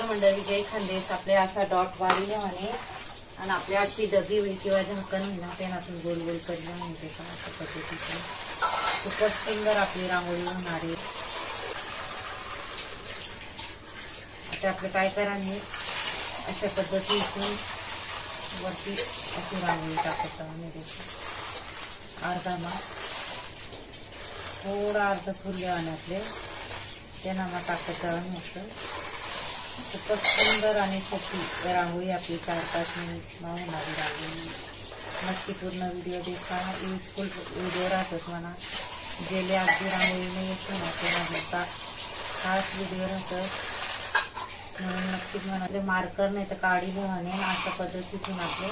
मंडळी, जय खानदेश. आपले असा डॉट वाढले म्हणे आणि आपल्या अशी डबी होईल किंवा झाकण होईल ना त्यातून गोल गोल करल्या म्हणजे का अशा पद्धतीचं खूपच सुंदर आपली रांगोळी होणार आहे. आता आपलं काय करायचं, अशा पद्धतीतून वरती अशी रांगोळी टाकत म्हणजे अर्धा मग थोडा अर्ध फुले आपले त्यांना मग टाकत होतं. खूपच सुंदर आणि सोपी रांगोळी आपली 4-5 मिनिट होणारी रांगोळी. नक्की पूर्ण व्हिडिओ देखा, युजफुल व्हिडिओ राहतात म्हणा. गेले अगदी रांगोळी नाही येत ना त्यानंतर खास व्हिडिओ राहतात म्हणून नक्कीच म्हणाले मार्कर नाही तर काढी लिहाणे अशा पद्धतीतून आपले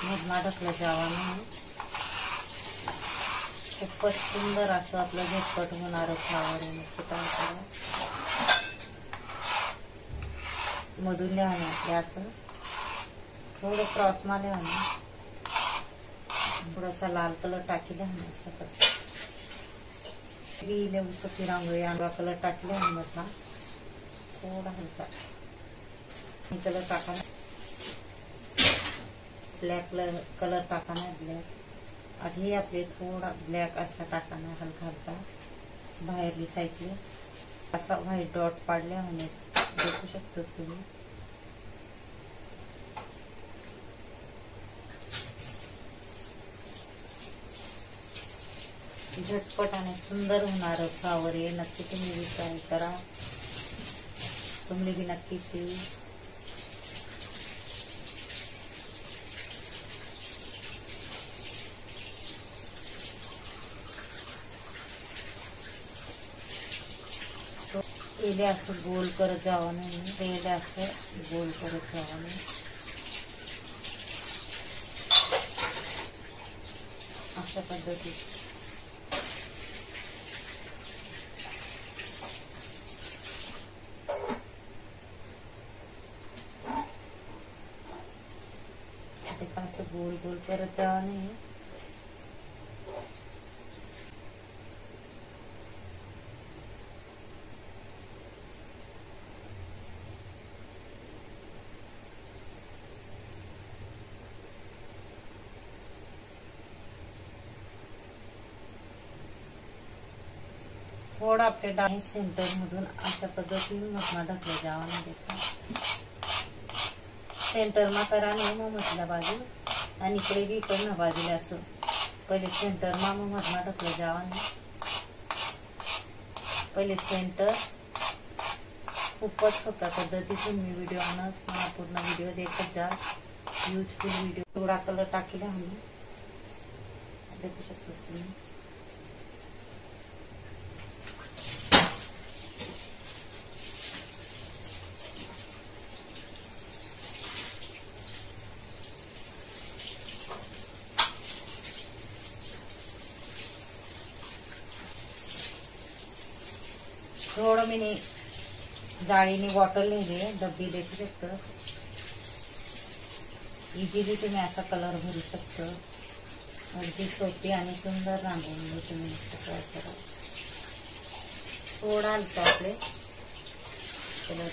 मधमा ढकलं जावा म्हणून खूपच सुंदर असं आपलं झटपट होणारं फ्लावर आहे. नक्की काय करा मधून लिहाणे आपले असं थोडं क्रॉस मा लिहाणे, थोडासा लाल कलर टाकी लिहाणे असं करतो. कशी रांगोळी आंबा कलर टाकले आणि मधला थोडा हलका कलर टाका, ब्लॅक कलर टाकाना ब्लॅक आणि आपले थोडा ब्लॅक असा टाकाना हलका हलका बाहेरली साईडले असा व्हाईट डॉट पाडल्या म्हणे देखू शकतोस तुम्ही. झटपट आणि सुंदर होणार फ्लावर आहे. नक्की तुम्ही बी ट्राय करा, तुम्ही बी नक्कीच तेले असं गोल करत जावं नाही, तेले असं गोल करत जावं नाही अशा पद्धतीत. असं गोल गोल करत जावं नाही. थोडा आपल्या डायन सेंटर मधून अशा पद्धतीने मधमा ढकलं जावा म्हणजे सेंटर मा करा नाही मग मधल्या बाजू आणि इकडे बी इकडनं बाजूला असं पहिले सेंटर मा मग मधमा ढकलं जावा नाही. पहिले सेंटर खूपच सोप्या पद्धतीतून मी व्हिडिओ आणस मला पूर्ण व्हिडिओ देखत जा. Useful video. थोडा कलर टाकीला आम्ही देखू शकतो तुम्ही. थोडं मी जाळीने बॉटल लिहिले डब्बी देखू शकतो. इझिली तुम्ही असा कलर भरू शकतो. अगदी सोपी आणि सुंदर रांगोळी तुम्ही ट्राय करा. थोडा हलका आपले कलर